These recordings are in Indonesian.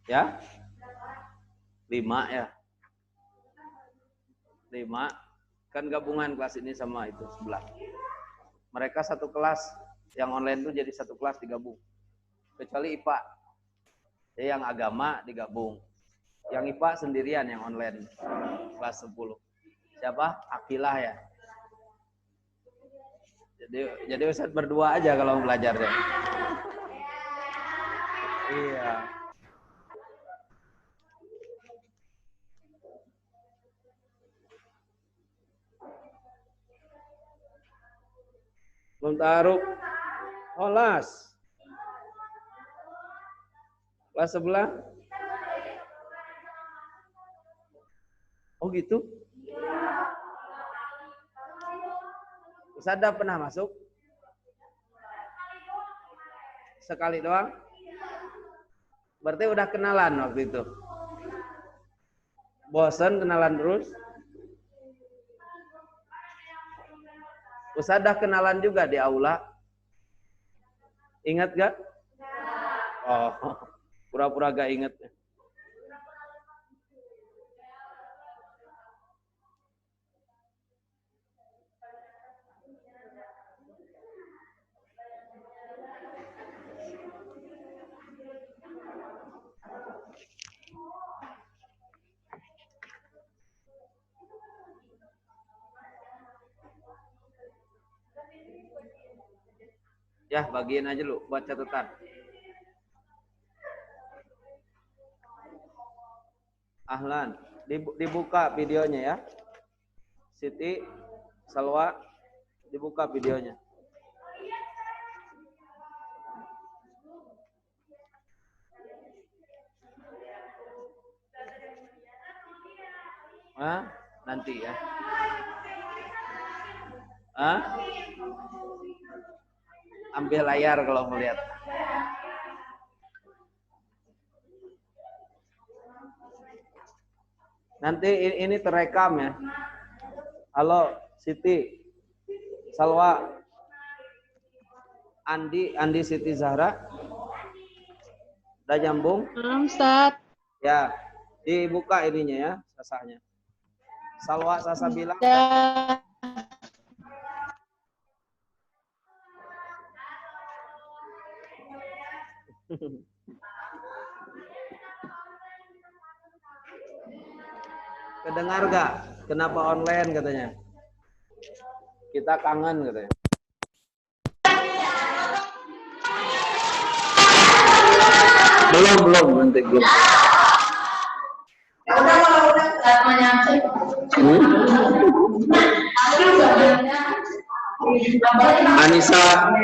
Ya, 5 ya. 5 kan gabungan kelas ini sama itu sebelah. Mereka satu kelas, yang online itu jadi satu kelas digabung. Kecuali IPA. Jadi yang agama digabung. Yang IPA sendirian yang online kelas 10. Siapa? Akilah ya. Jadi Ustaz berdua aja kalau belajarnya. Iya. Muntarup. Olas. Kelas sebelah. Oh gitu? Ustaz pernah masuk? Sekali doang? Berarti udah kenalan waktu itu? Bosan kenalan terus? Ustaz kenalan juga di aula? Ingat gak? Oh, pura-pura gak inget. Ya, bagiin aja lu buat catatan. Ahlan, dibuka videonya ya. Siti, Salwa, dibuka videonya. Hah? Nanti ya. Hah? Ambil layar kalau melihat. Nanti ini terekam ya. Halo, Siti, Salwa, Andi Siti Zahra. Udah nyambung? Belum, Ustaz. Ya, dibuka ininya ya, sasahnya. Salwa Sasa bilang. Ya. Kedengar gak? Kenapa online katanya? Kita kangen katanya. Belum nanti belum.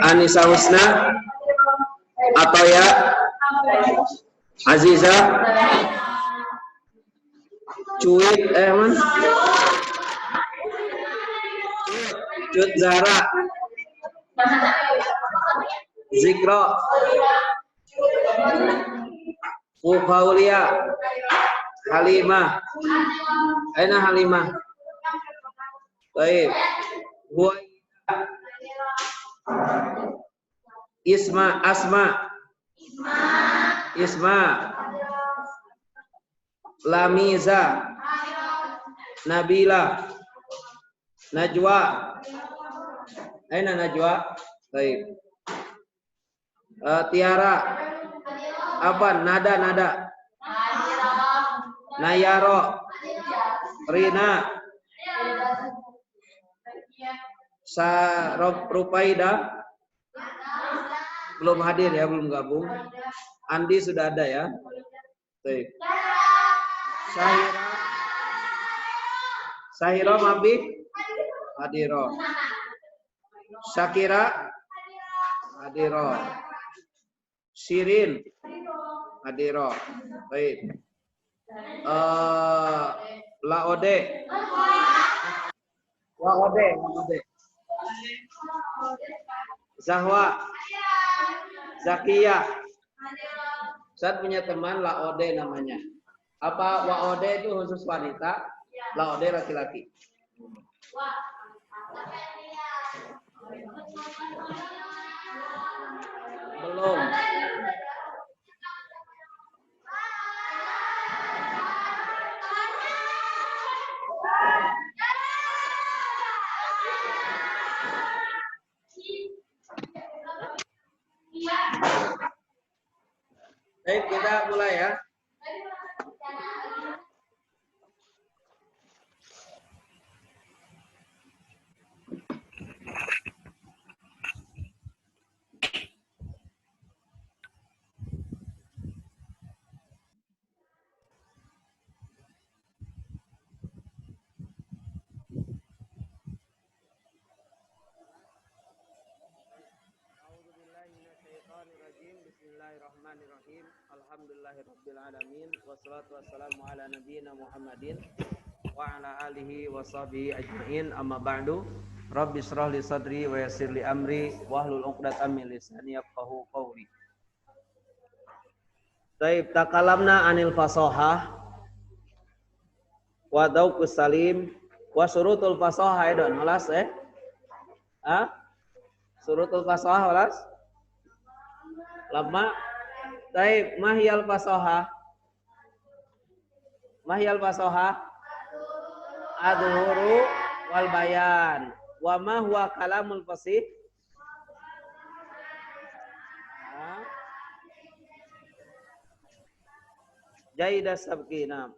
Anissa Husna atau ya Aziza Cuit man Cut Zara Zikro Faulia Halimah Aina Halimah baik Isma Lamiza Nabila Najwa Aina Najwa baik Tiara apa Nada Nayaro Rina Rupaida belum hadir ya, belum gabung. Andi sudah ada ya. Baik. Sahira Mabik hadiro. Syakira hadiro. Shirin hadiro. Baik. Laode. Zahwa Zakia. Saya punya teman Laode namanya. Apa Waode itu khusus wanita, Laode laki-laki. Belum. Baik, kita mulai ya. Bismillahirrahmanirrahim. Alhamdulillahirabbil alamin wassalatu wassalamu ala nabiyyina Muhammadin wa ala alihi washabihi ajmain. Amma ba'du. Rabbi shrah li sadri wa yassir li amri wahlul 'uqdatam min lisani yafqahu qawli. Taib takalamna anil fasahah wa dauqus salim wa syurutul fasahah edon halas syurutul fasahah halas lama. Taib mahyal fasahah adhuru wal bayan wa ma huwa kalamul fasih. Jaidas sabqina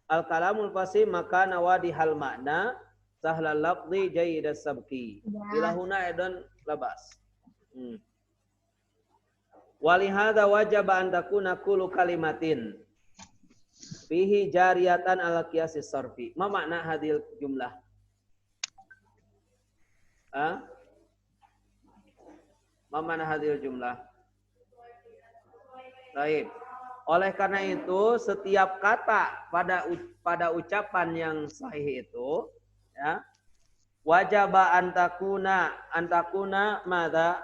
al kalamul fasih maka nawadi hal makna sahlal lafzi jaidas sabqi ilahuna edon labas. Walihada wajib an takuna kullu kalimatin fihi jariyatan ala qiyasis sarfi. Ma makna hadil jumlah? Ma makna hadil jumlah? Baik. Oleh karena itu setiap kata pada ucapan yang sahih itu ya wajib an takuna madza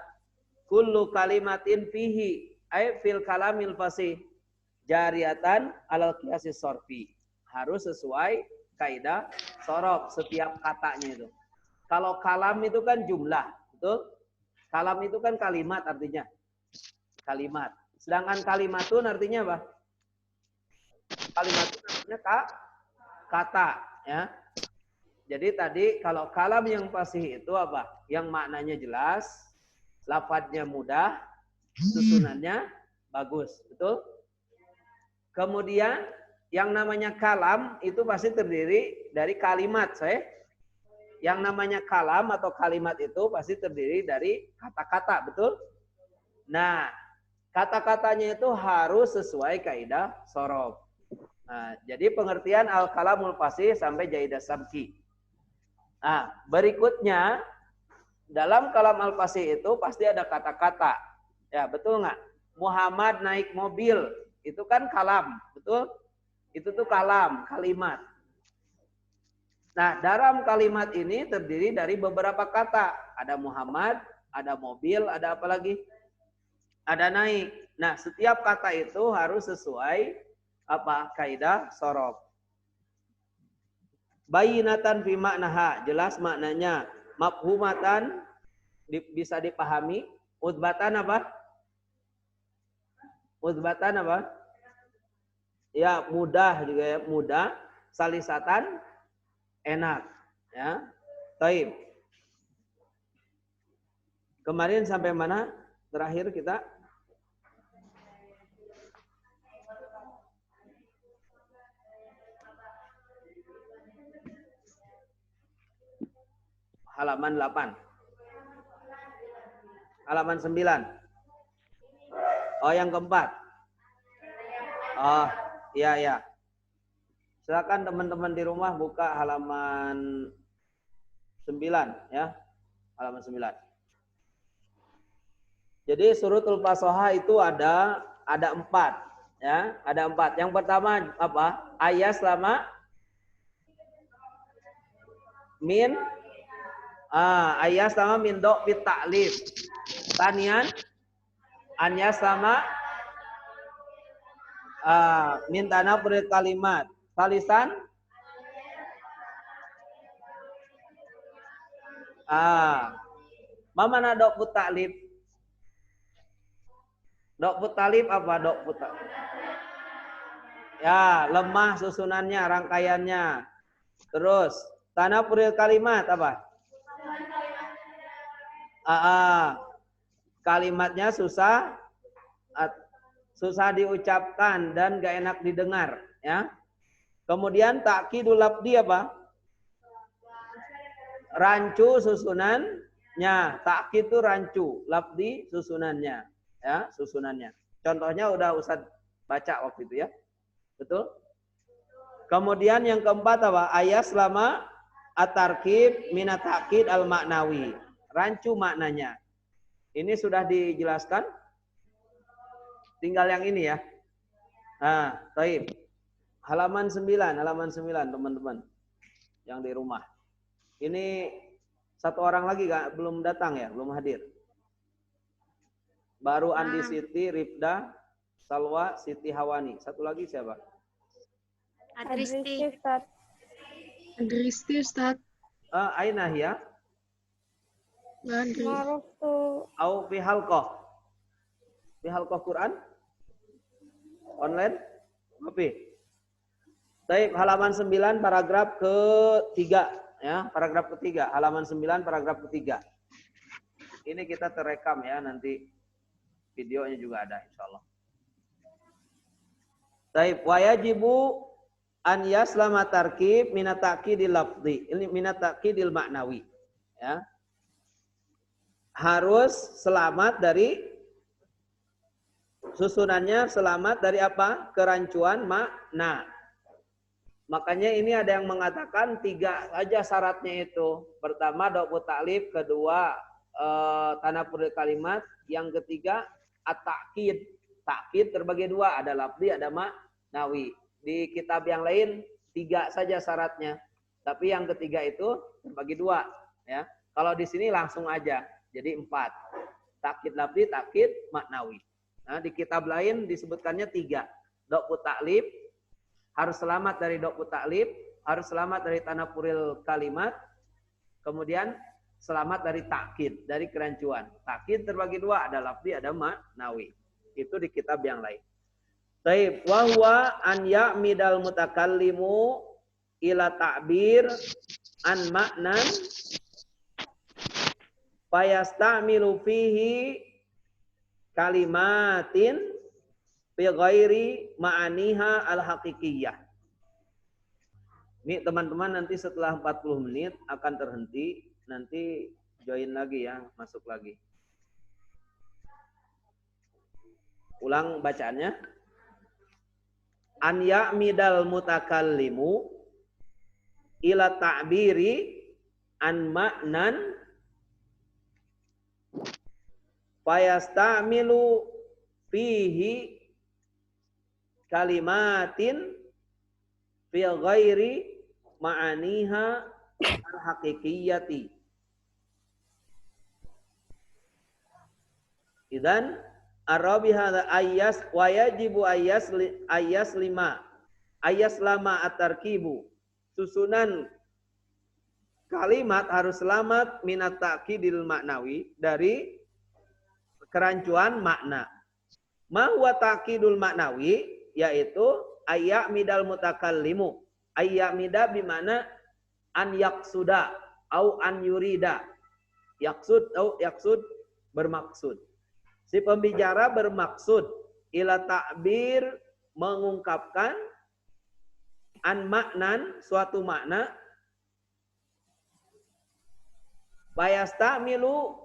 kullu kalimatin fihi ay fil kalamil fasih jariyatan alal qiyasis sorfi. Harus sesuai kaidah sorof setiap katanya itu. Kalau kalam itu kan jumlah, betul? Kalam itu kan kalimat artinya. Kalimat. Sedangkan kalimatun artinya apa? Kalimatun artinya kata, ya. Jadi tadi kalau kalam yang fasih itu apa? Yang maknanya jelas, lafadznya mudah, susunannya bagus, betul? Kemudian yang namanya kalam itu pasti terdiri dari kalimat, Yang namanya kalam atau kalimat itu pasti terdiri dari kata-kata, betul? Nah, kata-katanya itu harus sesuai kaidah sorof. Nah, jadi pengertian al-kalamul fasih sampai jaidah sabki. Nah, berikutnya dalam kalam al-fasih itu pasti ada kata-kata. Ya, betul nggak? Muhammad naik mobil. Itu kan kalam. Betul? Itu tuh kalam, kalimat. Nah, dalam kalimat ini terdiri dari beberapa kata. Ada Muhammad, ada mobil, ada apa lagi? Ada naik. Nah, setiap kata itu harus sesuai apa? Kaidah sorof. Bayinatan fi maknaha. Jelas maknanya. Mafhumatan bisa dipahami. Udbatan apa? Udbatan apa? Ya mudah juga ya, mudah. Salisatan enak, ya. Taib. Kemarin sampai mana? Terakhir kita halaman 8. Halaman 9. Oh, yang keempat. Oh, iya ya. Silakan teman-teman di rumah buka halaman 9 ya. Halaman 9. Jadi surutul fasoha itu ada 4 ya, ada 4. Yang pertama apa? Ayas lama min ayas lama min do fit ta'lif. Tanian anyas sama min tanah berit kalimat. Salisan mana dok put ta'lif? Dok put ta'lif apa dok put ta'lif? Ya, lemah susunannya, rangkaiannya. Terus tanah berit kalimat apa? Kalimatnya susah susah diucapkan dan gak enak didengar, ya. Kemudian takkidul lafdi apa? Rancu susunannya. Takkid itu rancu, lafdi susunannya, ya, susunannya. Contohnya udah Ustaz baca waktu itu ya. Betul? Kemudian yang keempat apa? Ayat selama at-tarkib minat takkid al-maknawi. Rancu maknanya. Ini sudah dijelaskan. Tinggal yang ini ya. Nah, baik. Halaman 9 teman-teman yang di rumah. Ini satu orang lagi gak? Belum datang ya, belum hadir. Baru Andi Siti, Rifda, Salwa, Siti Hawani. Satu lagi siapa? Adristi. Adristi, Ustaz. Ainah ya? Marufu. Au fi halqah. Fi halqah Quran? Online? Apa? Baik, halaman 9 paragraf ketiga ya, paragraf ketiga, halaman 9 paragraf ketiga. Ini kita terekam ya, nanti videonya juga ada insyaallah. Baik, wa yajibu an yaslama tarkib minat ta'kidil lafzi, ini minat ta'kidil maknawi ya. Harus selamat dari susunannya, selamat dari apa? Kerancuan makna. Makanya ini ada yang mengatakan 3 saja syaratnya itu. Pertama do'bu ta'lif, kedua tanafurul kalimat, yang ketiga at-ta'kid. Ta'kid terbagi 2, ada lafzi, ada maknawi. Di kitab yang lain 3 saja syaratnya. Tapi yang ketiga itu terbagi 2 ya. Kalau di sini langsung aja. Jadi 4. Ta'kid lafzi, ta'kid maknawi. Nah, di kitab lain disebutkannya 3. Do'bu ta'lif, harus selamat dari do'bu ta'lif, harus selamat dari tanafuril kalimat, kemudian selamat dari ta'kid, dari kerancuan. Ta'kid terbagi 2, ada lafzi, ada maknawi. Itu di kitab yang lain. Taib, wa huwa an ya'midal mutakallimu ila ta'bir an maknan fayasta'milu fihi kalimatin bi ghairi ma'aniha al-haqiqiyah. Ini teman-teman nanti setelah 40 menit akan terhenti, nanti join lagi ya, masuk lagi. Ulang bacaannya. An ya'midal mutakallimu ila ta'biri an ma'nan fayasta'milu fihi kalimatin fi ghairi ma'aniha al-haqiqiyati. Idzan arabi hadza ayas wa yajibu ayas lama at-tarkibu. Susunan kalimat harus selamat minat ta'kidil maknawi, dari kerancuan makna. Ma huwa ta'kidul maknawi, yaitu ayyamidal mutakallimu. Ayyamida bimana an yaksuda au an yurida. Yaksud au yaksud, bermaksud. Si pembicara bermaksud ila ta'bir, mengungkapkan an maknan, suatu makna, bayastamilu,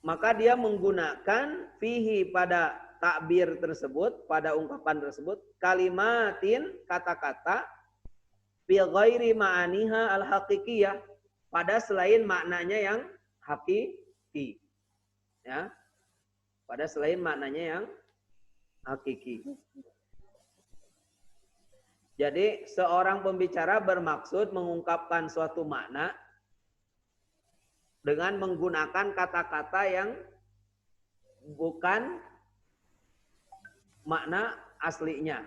maka dia menggunakan fihi, pada takbir tersebut, pada ungkapan tersebut, kalimatin, kata-kata, fi ghairi ma'aniha al-haqiqiyah, pada selain maknanya yang hakiki. Ya. Pada selain maknanya yang hakiki. Jadi seorang pembicara bermaksud mengungkapkan suatu makna dengan menggunakan kata-kata yang bukan makna aslinya.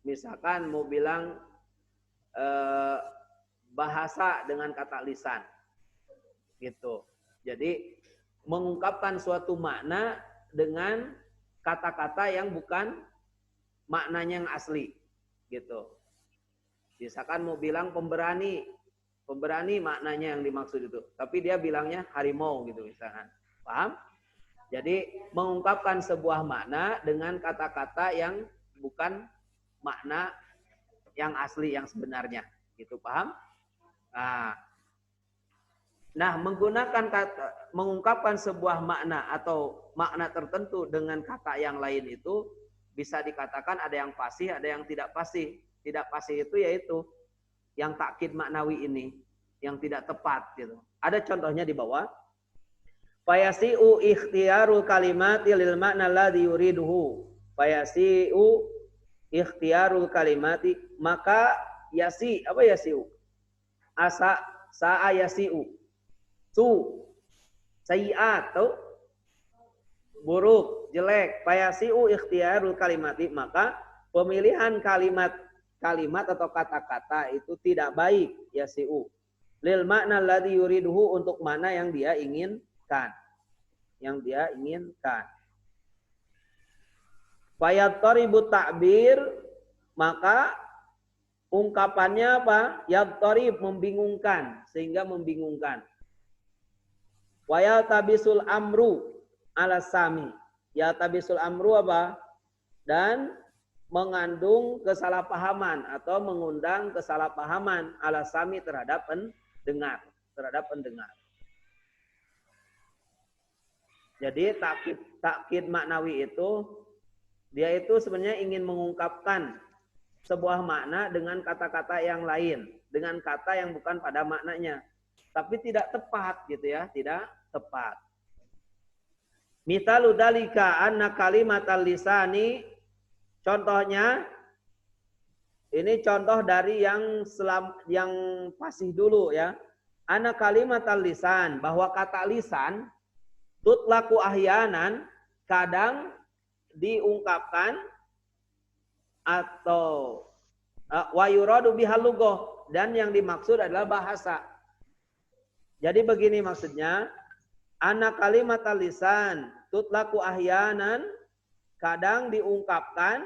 Misalkan mau bilang bahasa dengan kata lisan, gitu. Jadi mengungkapkan suatu makna dengan kata-kata yang bukan maknanya yang asli, gitu. Misalkan mau bilang pemberani, pemberani maknanya yang dimaksud itu, tapi dia bilangnya harimau, gitu misalkan. Paham? Jadi mengungkapkan sebuah makna dengan kata-kata yang bukan makna yang asli, yang sebenarnya. Gitu, paham? Nah, menggunakan kata, mengungkapkan sebuah makna atau makna tertentu dengan kata yang lain itu bisa dikatakan ada yang fasih, ada yang tidak fasih. Tidak fasih itu yaitu yang takkid maknawi ini, yang tidak tepat gitu. Ada contohnya di bawah. Fayasi'u ikhtiyarul kalimati lil makna alladhi yuriduhu. Fayasi'u ikhtiyarul kalimati, maka yasi, apa yasi'u? Asa, sa'a yasi'u. Su, sayiat, tuh buruk, jelek. Fayasi'u ikhtiyarul kalimati, maka pemilihan kalimat atau kata-kata itu tidak baik, yasi'u. Lil makna alladhi yuriduhu, untuk mana yang dia inginkan. Yang dia inginkan. Fayattaribu ta'bir, maka ungkapannya apa? Yattarib, membingungkan, sehingga membingungkan. Wayaltabisul amru ala sami. Yaltabisul amru apa? Dan mengandung kesalahpahaman atau mengundang kesalahpahaman ala sami terhadap pendengar, Jadi takkid maknawi itu dia itu sebenarnya ingin mengungkapkan sebuah makna dengan kata-kata yang lain, dengan kata yang bukan pada maknanya, tapi tidak tepat gitu ya, tidak tepat. Mithalu dalika anna kalimatal lisani, contohnya ini contoh dari yang fasih dulu ya. Anna kalimatal lisan, bahwa kata lisan tutlaku ahyanan, kadang diungkapkan atau wa yuradu bihal lughah, dan yang dimaksud adalah bahasa. Jadi begini maksudnya, anna kalimatal lisan tutlaku ahyanan, kadang diungkapkan,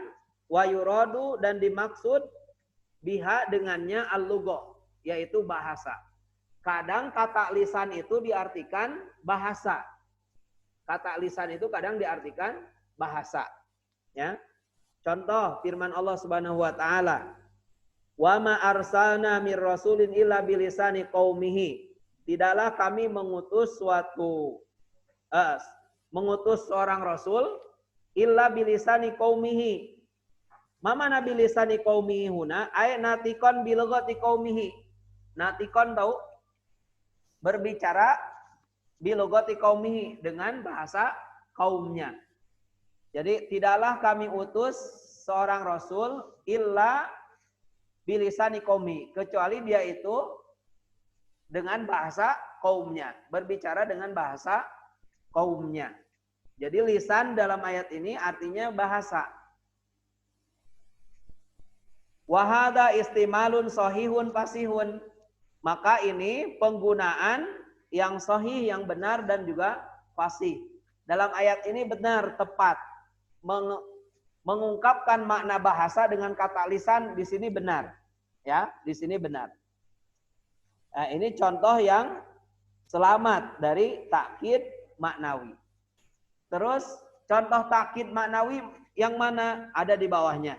wa yuradu, dan dimaksud biha dengannya al-lughah, yaitu bahasa. Kadang kata lisan itu diartikan bahasa. Kata lisan itu kadang diartikan bahasa. Ya. Contoh firman Allah Subhanahu wa taala, "Wa ma arsalna mir rasulin illa bilisani qaumihi." Tidaklah kami mengutus seorang rasul illa bilisani qaumihi. Mama nabi lisani qaumihi huna ay natikon bilghati qaumihi. Natikon tahu? Berbicara bilogoti qaumihi, dengan bahasa kaumnya. Jadi tidaklah kami utus seorang rasul illa bilisani qaumi, kecuali dia itu dengan bahasa kaumnya, berbicara dengan bahasa kaumnya. Jadi lisan dalam ayat ini artinya bahasa. Wahada istimalun sahihun fasihun, maka ini penggunaan yang sahih, yang benar, dan juga fasih. Dalam ayat ini benar, tepat. Mengungkapkan makna bahasa dengan kata lisan di sini benar. Ya, di sini benar. Nah, ini contoh yang selamat dari takkid maknawi. Terus contoh takkid maknawi yang mana? Ada di bawahnya.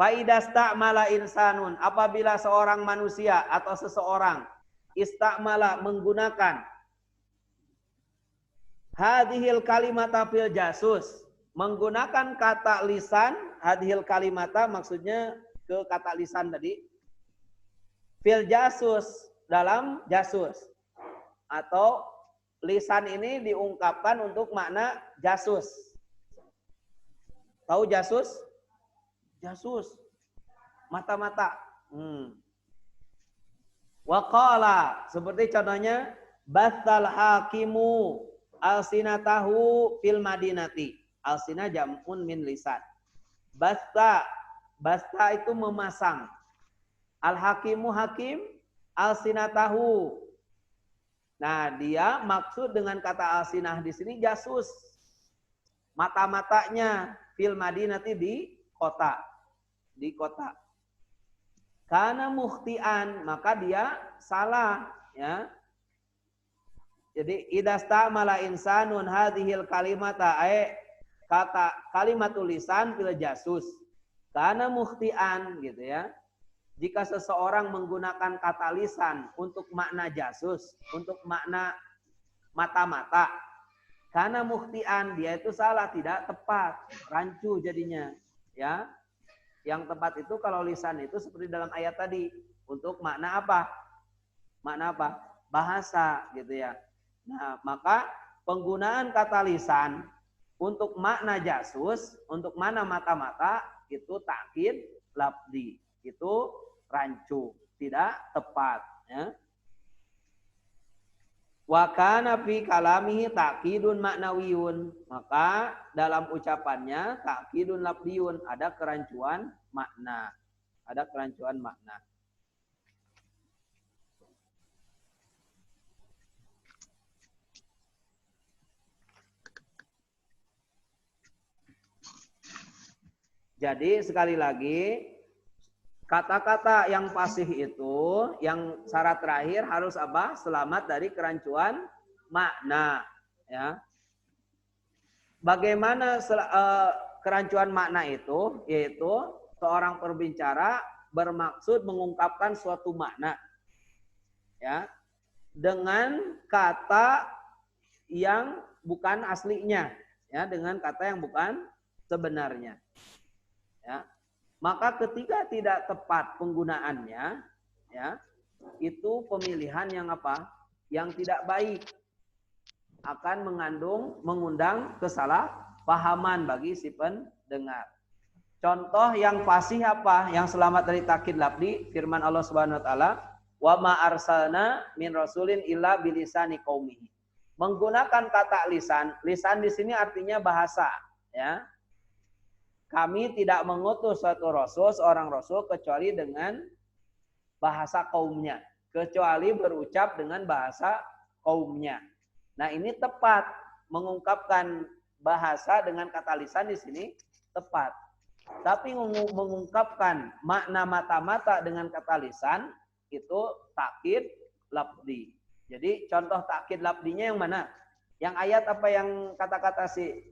Faidasta'mala insanun, apabila seorang manusia atau seseorang istakmala menggunakan hadhil kalimata fil jasus, menggunakan kata lisan, hadhil kalimata maksudnya ke kata lisan tadi, fil jasus, dalam jasus, atau lisan ini diungkapkan untuk makna jasus. Tahu jasus? Jasus, mata-mata. Waqala, seperti contohnya bathal hakimu alsinatahu fil madinati. Alsina jam'un min lisan. Basta itu memasang. Al hakimu hakim, alsinatahu. Nah, dia maksud dengan kata alsinah di sini jasus. Mata-matanya fil madinati, di kota. Di kota. Karena mukhtian, maka dia salah, ya. Jadi idastamala insanun hadhil kalimata kata kalimatul lisan fil jasus karena mukhtian gitu ya. Jika seseorang menggunakan kata lisan untuk makna jasus, untuk makna mata-mata, karena mukhtian dia itu salah, tidak tepat, rancu jadinya, ya. Yang tepat itu kalau lisan itu seperti dalam ayat tadi, untuk makna apa? Makna apa? Bahasa gitu ya. Nah, maka penggunaan kata lisan untuk makna jasus, untuk makna mata-mata itu takkid lafzi, itu rancu, tidak tepat, ya. Wa kana fi kalamihi takkidun maknawiyun, maka dalam ucapannya takkidun lafziyun, ada kerancuan makna. Ada kerancuan makna. Jadi sekali lagi, kata-kata yang fasih itu, yang syarat terakhir harus apa? Selamat dari kerancuan makna. Ya. Bagaimana kerancuan makna itu? Yaitu seorang perbicara bermaksud mengungkapkan suatu makna, ya, dengan kata yang bukan aslinya, ya, dengan kata yang bukan sebenarnya. Ya. Maka ketika tidak tepat penggunaannya, ya, itu pemilihan yang apa? Yang tidak baik, akan mengundang kesalahpahaman bagi si pendengar. Contoh yang fasih apa? Yang selamat dari takkid lafzi, firman Allah Subhanahu wa taala, "Wa ma arsalna min rasulin illa bilisani qaumihi." Menggunakan kata lisan, lisan di sini artinya bahasa, ya. Kami tidak mengutus suatu rasul, seorang rasul, kecuali dengan bahasa kaumnya. Kecuali berucap dengan bahasa kaumnya. Nah, ini tepat. Mengungkapkan bahasa dengan kata lisan di sini tepat. Tapi mengungkapkan makna mata-mata dengan kata lisan, itu takkid lafzi. Jadi contoh takkid lafzinya yang mana? Yang ayat apa yang kata-kata si?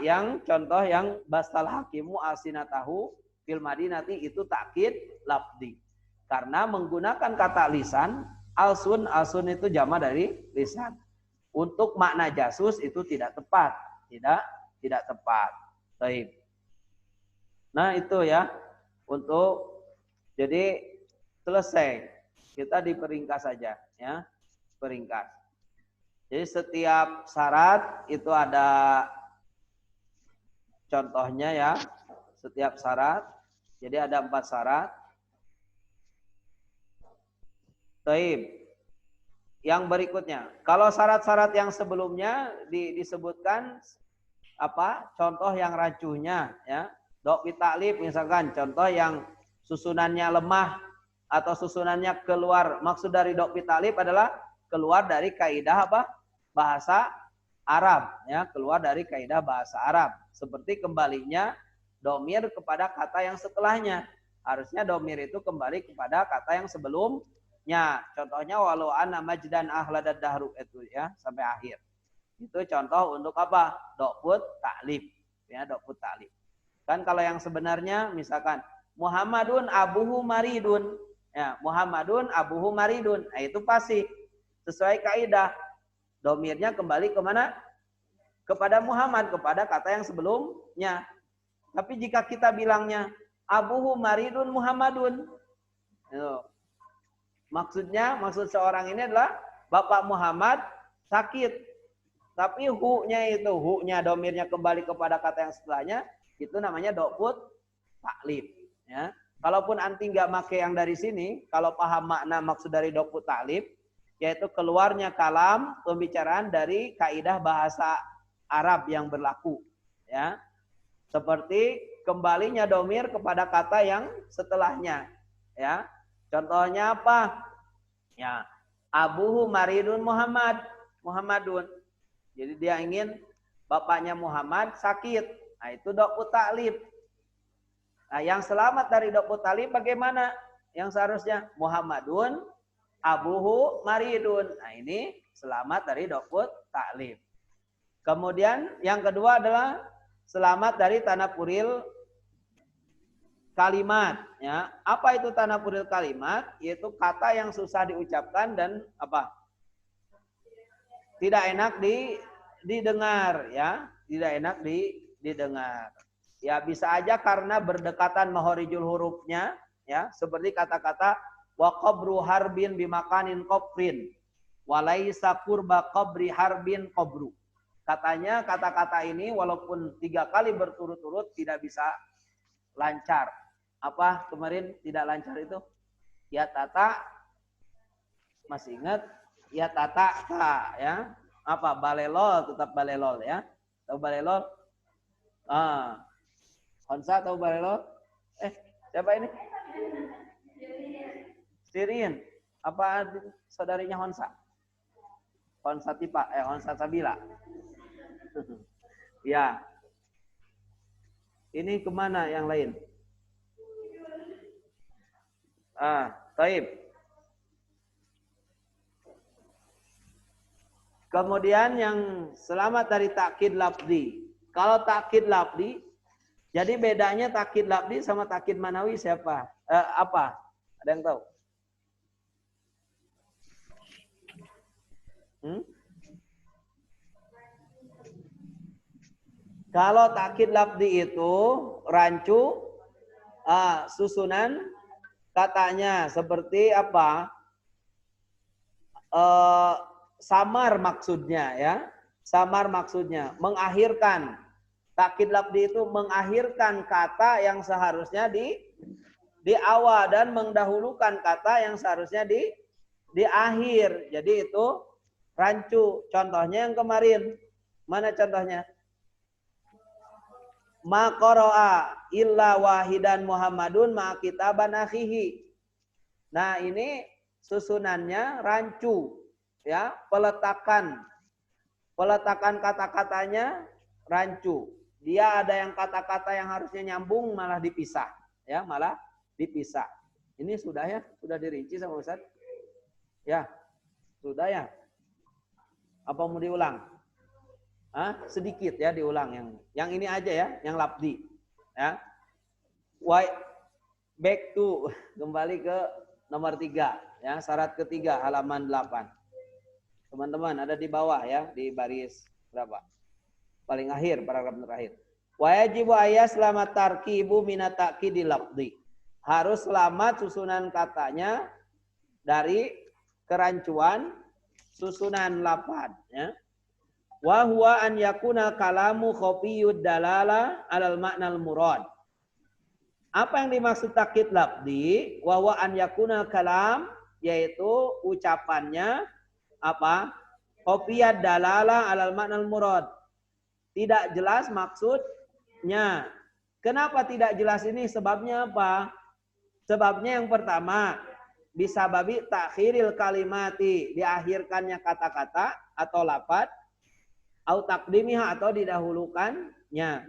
Yang contoh yang bastal hakimu asinatahu fil madinati itu takkid lafzi. Karena menggunakan kata lisan, alsun itu jama dari lisan. Untuk makna jasus itu tidak tepat, tidak tepat. Baik. Nah, itu ya untuk jadi selesai. Kita diperingkas saja, ya. Peringkas. Jadi setiap syarat itu ada contohnya, ya, setiap syarat. Jadi ada 4 syarat. Baik. Yang berikutnya, kalau syarat-syarat yang sebelumnya disebutkan apa? Contoh yang rancuhnya, ya. Dok taklif misalkan, contoh yang susunannya lemah atau susunannya keluar. Maksud dari dok taklif adalah keluar dari kaidah apa? Bahasa Arab, ya, keluar dari kaidah bahasa Arab. Seperti kembalinya domir kepada kata yang setelahnya. Harusnya domir itu kembali kepada kata yang sebelumnya. Contohnya walau anna majdan ahladad dahru, itu ya, sampai akhir. Itu contoh untuk apa? Dokput taklif, ya, dokput taklif. Kan kalau yang sebenarnya misalkan Muhammadun abuhu maridun, ya, Muhammadun abuhu maridun. Nah, itu pasti sesuai kaidah. Domirnya kembali kemana? Kepada Muhammad, kepada kata yang sebelumnya. Tapi jika kita bilangnya abuhu maridun Muhammadun, maksud seorang ini adalah Bapak Muhammad sakit. Tapi hu-nya domirnya kembali kepada kata yang setelahnya, itu namanya dokput taklif, ya. Kalaupun anti nggak pakai yang dari sini, kalau paham makna maksud dari dokput taklif, yaitu keluarnya kalam pembicaraan dari kaidah bahasa Arab yang berlaku, ya. Seperti kembalinya domir kepada kata yang setelahnya, ya. Contohnya apa? Ya, abuhu maridun Muhammadun. Jadi dia ingin bapaknya Muhammad sakit. Nah, itu dokput taklif. Nah, yang selamat dari dokput taklif bagaimana? Yang seharusnya Muhammadun abuhu maridun. Nah, ini selamat dari dokut ta'lim. Kemudian yang kedua adalah selamat dari tanapuril kalimat, ya. Apa itu tanapuril kalimat? Yaitu kata yang susah diucapkan dan apa? Tidak enak didengar, ya. Tidak enak didengar. Ya, bisa aja karena berdekatan mahorijul hurufnya, ya, seperti kata-kata wa qabru harbin bimakanin qabrin walaisa qurba qabri harbin qabru. Katanya kata-kata ini walaupun 3 kali berturut-turut tidak bisa lancar. Apa kemarin tidak lancar itu? Ya tata, masih ingat? Ya tata ka, ya. Apa? Balelol, tetap balelol, ya. Tahu balelol? Honsa tahu balelol? Siapa ini? Sirin. Apa saudarinya Honsa? Honsa Tipa, Honsa Sabila. Ya. Ini kemana yang lain? Taib. Kemudian yang selamat dari takkid lafzi. Kalau takkid lafzi, jadi bedanya takkid lafzi sama takkid manawi siapa? Apa? Ada yang tahu? Kalau takkid lafzi itu rancu susunan katanya seperti apa? Samar maksudnya, ya. Samar maksudnya mengakhirkan. Takkid lafzi itu mengakhirkan kata yang seharusnya di awal dan mendahulukan kata yang seharusnya di akhir. Jadi itu rancu. Contohnya yang kemarin. Mana contohnya? Ma qara'a illa wahidan Muhammadun ma kitaban akhihi. Nah, ini susunannya rancu, ya, peletakan kata-katanya rancu. Dia ada yang kata-kata yang harusnya nyambung malah dipisah, ya, malah dipisah. Ini sudah, ya, sudah dirinci sama Ustaz? Ya, sudah, ya. Apa mau diulang? Sedikit, ya, diulang yang ini aja, ya, yang lafzi, ya. Back to, kembali ke nomor 3, ya, syarat ketiga halaman 8. Teman-teman ada di bawah, ya, di baris berapa? Paling akhir, paragraf terakhir. Wajibu ayat selamat tarkibu minat takkidil lafzi. Harus selamat susunan katanya dari kerancuan susunan lafaz, ya. Wa huwa an yakuna kalamu khafiyud dalala alal ma'nal murad. Apa yang dimaksud takkid lafzi? Wa huwa an yakuna kalam, yaitu ucapannya apa? Khafiyud dalala alal ma'nal murad. Tidak jelas maksudnya. Kenapa tidak jelas ini? Sebabnya apa? Sebabnya yang pertama, bisa babi takhiril kalimati, diakhirkannya kata-kata atau lafaz, au taqdimiha atau didahulukannya,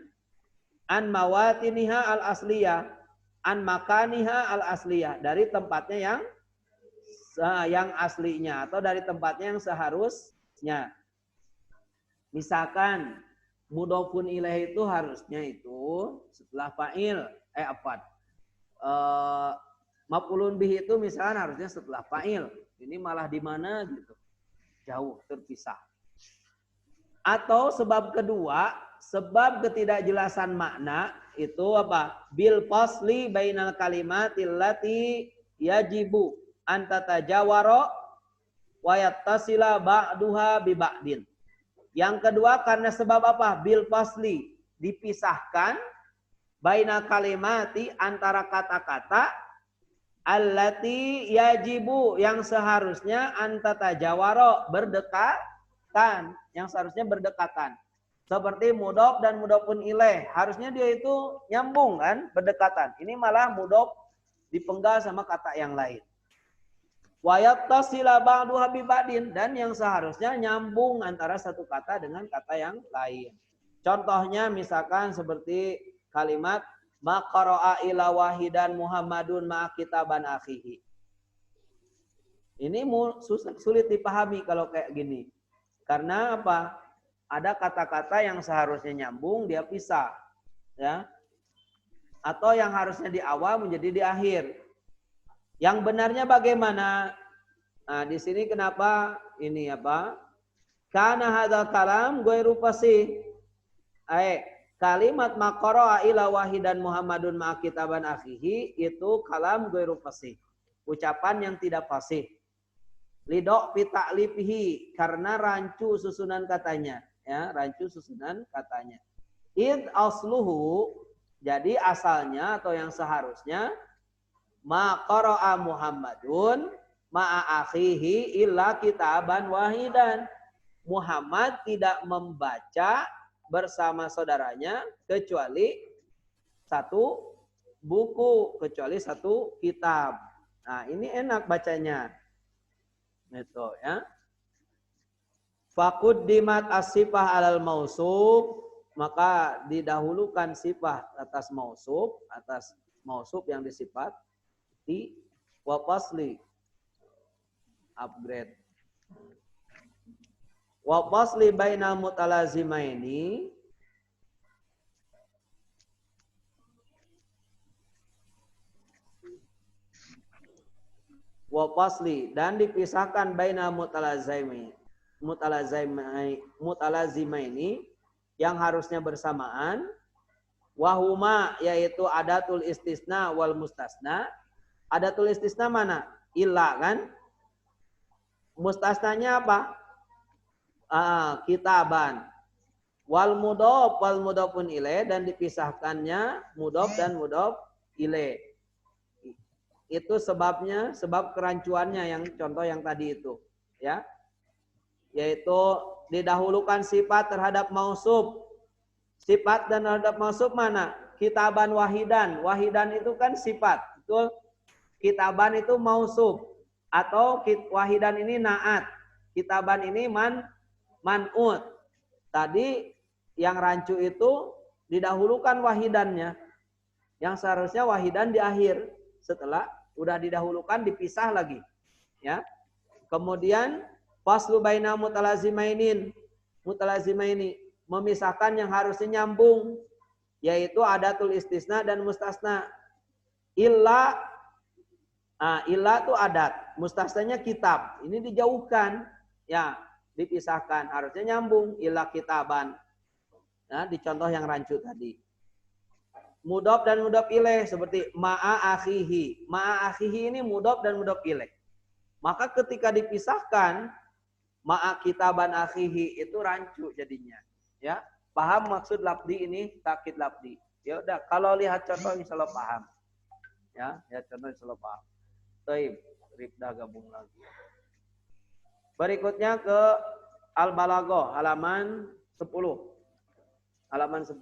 an mawatiniha al asliyah, an makaniha al asliyah, dari tempatnya yang aslinya atau dari tempatnya yang seharusnya. Misalkan mudhofun ilaih itu harusnya itu setelah fa'il, maf'ulun bihi itu misalkan harusnya setelah fa'il. Ini malah di mana gitu. Jauh, terpisah. Atau sebab kedua, sebab ketidakjelasan makna itu apa? Bil fasli bainal kalimatil lati yajibu an tatajawara wa yattasila ba'duha bi ba'din. Yang kedua karena sebab apa? Bil fasli, dipisahkan bainal kalimati, antara kata-kata allati yajibu, yang seharusnya an tatajawara, berdekatan, yang seharusnya berdekatan. Seperti mudhof dan mudhofun ilaih, harusnya dia itu nyambung kan, berdekatan. Ini malah mudhof dipenggal sama kata yang lain. Wa yattasila ba'duha bi ba'din, dan yang seharusnya nyambung antara satu kata dengan kata yang lain. Contohnya misalkan seperti kalimat ma qara'a ila wahidan Muhammadun ma kitaban akhihi. Ini sulit dipahami kalau kayak gini. Karena apa? Ada kata-kata yang seharusnya nyambung dia pisah, ya. Atau yang harusnya di awal menjadi di akhir. Yang benarnya bagaimana? Nah, di sini kenapa ini apa? Karena hadzal kalam ghairu fasih. Kalimat maqara ila wahidan Muhammadun ma kitaban akhihi itu kalam ghairu fasih. Ucapan yang tidak fasih. Lidok pita'lifihi karena rancu susunan katanya, ya, rancu susunan katanya. Id asluhu jadi asalnya atau yang seharusnya ma qara'a Muhammadun ma'a akhihi illa kitaban wahidan. Muhammad tidak membaca bersama saudaranya kecuali satu buku, kecuali satu kitab. Nah, ini enak bacanya. Itu ya. Faquddimat as-sifah alal mausuf, maka didahulukan sifat atas mausuf yang disifat di wa fasli upgrade wa fasli bainal mutalazimaini wa fasli dan dipisahkan bainal mutalazimaini yang harusnya bersamaan wahuma yaitu adatul istisna wal mustasna. Adatul istisna mana? Illa kan? Mustasnanya apa? Kitaban. Wal mudhofun ilaih dan dipisahkannya mudhof dan mudhof ilaih. Itu sebabnya, sebab kerancuannya yang contoh yang tadi itu, ya. Yaitu didahulukan sifat terhadap mausuf. Sifat dan terhadap mausuf mana? Kitaban wahidan. Wahidan itu kan sifat. Betul? Kitaban itu mausuf. Atau wahidan ini naat. Kitaban ini man'ut. Tadi yang rancu itu didahulukan wahidannya. Yang seharusnya wahidan di akhir. Setelah udah didahulukan dipisah lagi. Ya. Kemudian faslu baina mutalazimaini memisahkan yang harusnya nyambung, yaitu adatul istisna dan mustasna. Illa itu adat, mustasnanya kitab. Ini dijauhkan, ya, dipisahkan. Harusnya nyambung, illa kitaban. Nah, di contoh yang rancu tadi. Mudhof dan mudhof ilaih seperti ma'a akhihi. Ma'a akhihi ini mudhof dan mudhof ilaih. Maka ketika dipisahkan ma'a kitaban akhihi itu rancu jadinya. Ya, paham maksud labdi ini takkid labdi. Ya udah, kalau lihat contoh insyaallah paham. Ya, lihat contoh insyaallah paham. Baik, Ribda gabung lagi. Berikutnya ke Al-Balaghah halaman 10. Halaman 10.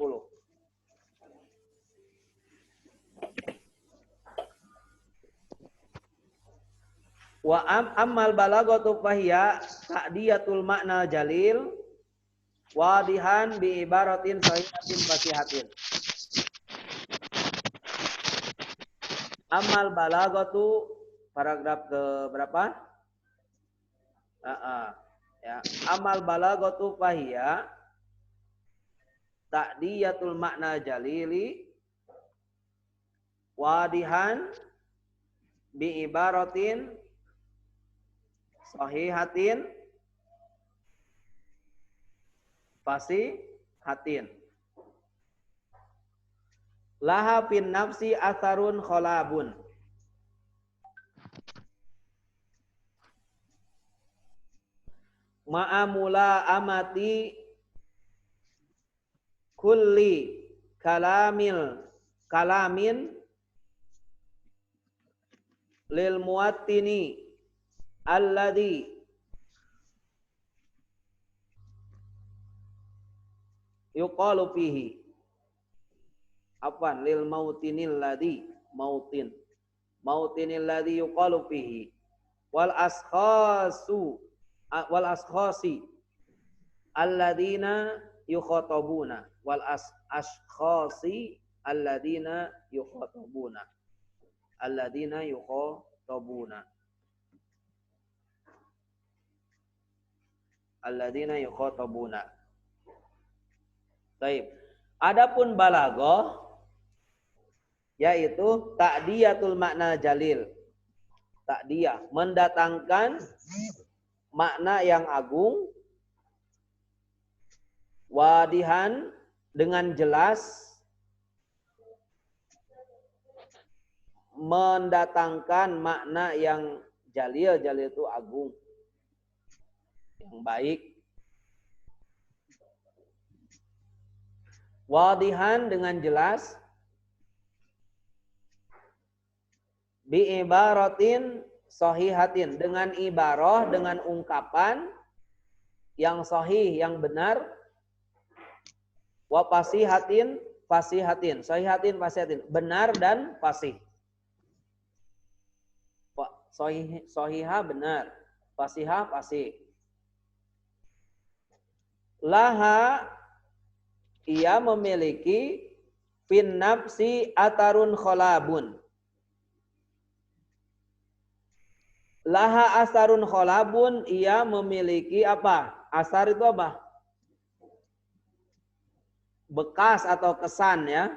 Wa ammal balaghatu fahiya ta'diyatul makna jalil wadihan bi ibaratin sahihatin fasihatin. Ammal balaghatu paragraf ke berapa? Ya. Ammal balaghatu fahiya ta'diyatul makna jalili wadihan bi ibaratin sahihatin fasihatin. Laha fin nafsi atharun kholabun. Ma'amula amati kulli kalamin lil muwattini alladhi yuqalu fihi. Apaan? Lil mautinil ladhi mautinil ladhi yuqalu fihi wal ashkhasi alladhina yukhatabuna wal ashkhasi alladhina yukhatabuna. alladzina yukhatabuna. Baik. Adapun balaghah yaitu ta'diyatul makna jalil. Ta'diyah, mendatangkan makna yang agung, wadihan, dengan jelas, mendatangkan makna yang jalil. Jalil itu agung, yang baik. Wadihan, dengan jelas, bi ibaratin sahihatin, dengan ibarah, dengan ungkapan yang sahih, yang benar. Wa fasihatin, fasihatin, sahihatin, fasihatin, benar dan fasih. Sahihah benar, fasihah fasih. Laha, ia memiliki, fin nafsi atarun kholabun. Laha asarun kholabun, ia memiliki apa? Asar itu apa? Bekas atau kesan, ya.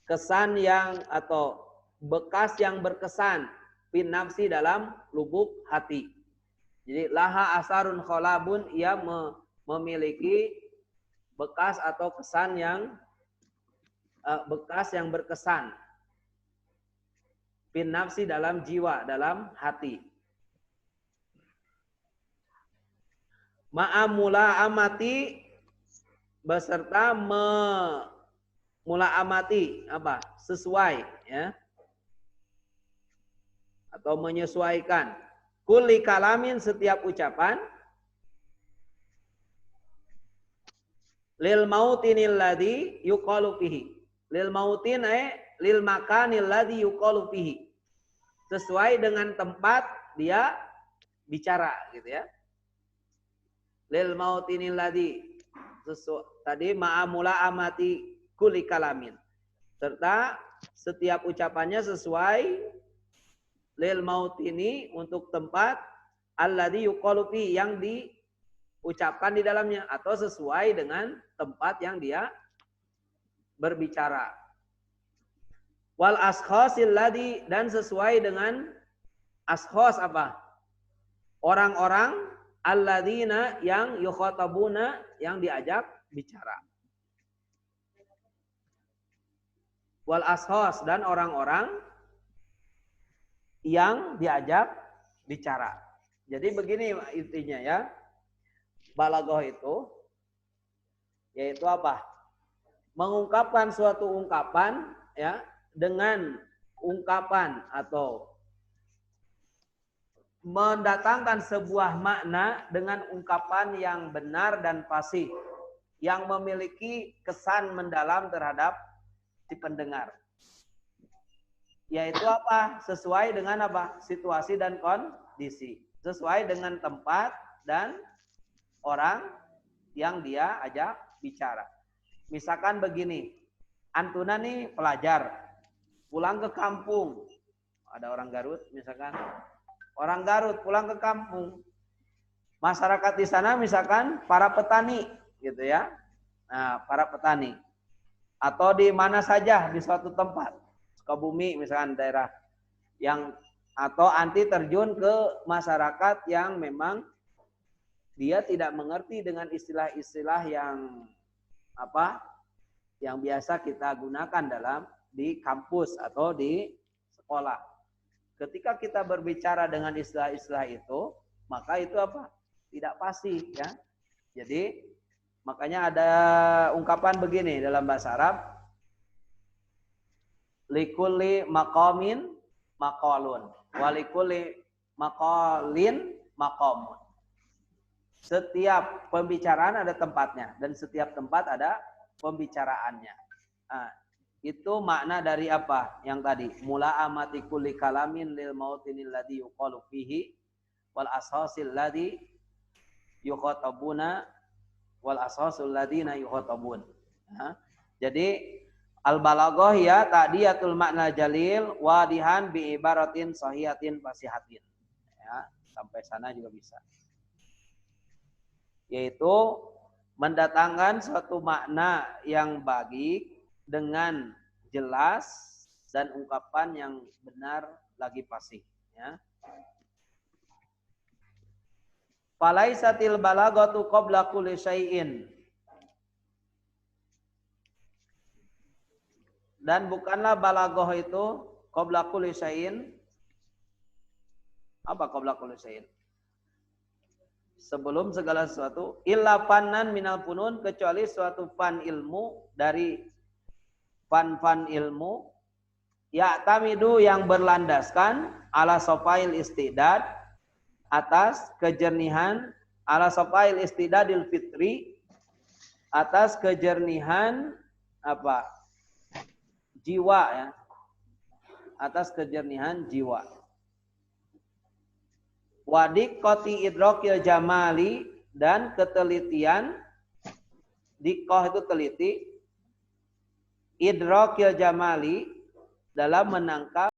Kesan yang, atau bekas yang berkesan, fin nafsi, dalam lubuk hati. Jadi laha asarun kholabun, ia memiliki bekas atau kesan yang bekas yang berkesan, fin nafsi, dalam jiwa, dalam hati. Ma'amula amati, beserta mula amati, apa? Sesuai, ya. Atau menyesuaikan. Kulli kalamin, setiap ucapan. Lil mautinil ladzi yuqalu fihi. Lil mautin lil makanil ladzi yuqalu fihi. Sesuai dengan tempat dia bicara, gitu ya. Lil mautinil ladzi, tadi ma'amula amati kulli kalamin. Serta setiap ucapannya sesuai, lil mautini, untuk tempat, alladzi yuqalu fihi, yang diucapkan di dalamnya, atau sesuai dengan tempat yang dia berbicara. Wal ashkhasil ladzi, dan sesuai dengan ashkhas, apa? Orang-orang, alladzina, yang yukhatabuna, yang diajak bicara. Wal ashkhas, dan orang-orang yang diajak bicara. Jadi begini intinya, ya. Balaghah itu yaitu apa? Mengungkapkan suatu ungkapan, ya, dengan ungkapan atau mendatangkan sebuah makna dengan ungkapan yang benar dan fasih, yang memiliki kesan mendalam terhadap si pendengar. Yaitu apa? Sesuai dengan apa? Situasi dan kondisi. Sesuai dengan tempat dan orang yang dia ajak bicara. Misalkan begini, antuna nih pelajar, pulang ke kampung. Ada orang Garut misalkan. Orang Garut pulang ke kampung. Masyarakat di sana misalkan para petani, gitu ya. Nah, para petani. Atau di mana saja, di suatu tempat. Sukabumi misalkan daerah yang, atau anti terjun ke masyarakat yang memang dia tidak mengerti dengan istilah-istilah yang apa? Yang biasa kita gunakan dalam di kampus atau di sekolah. Ketika kita berbicara dengan istilah-istilah itu, maka itu apa? Tidak pasti, ya. Jadi makanya ada ungkapan begini dalam bahasa Arab, likulli maqamin maqalun, walikulli maqalin maqamun. Setiap pembicaraan ada tempatnya dan setiap tempat ada pembicaraannya. Nah, itu makna dari apa? Yang tadi, mula amati kulli kalamin lil mautinil ladzi yuqalu fihi wal ashasil ladzi yukhatabuna wal ashasul ladzina yukhatabun. Nah, jadi al-balaghah ya ta'diyatul makna jalil wadihan bi ibaratin sahihatin fasihatin. Ya, sampai sana juga bisa. yaitu mendatangkan suatu makna yang baik dengan jelas dan ungkapan yang benar lagi fasih, ya. Falaisatil balaghatu qabla kulli syai'in. Dan bukanlah balaghah itu qabla kulli syai'in. Apa qabla kulli syai'in? Sebelum segala sesuatu, illa fannan minal funun, kecuali suatu fan ilmu dari fan ilmu, ya'tamidu yang berlandaskan ala sofail istidad, atas kejernihan, ala sofail istidadil fitri, atas kejernihan apa? Jiwa, ya. Atas kejernihan jiwa. Wadik koti idrokil jamali, dan ketelitian, dikoh itu teliti, idrokil jamali, dalam menangkap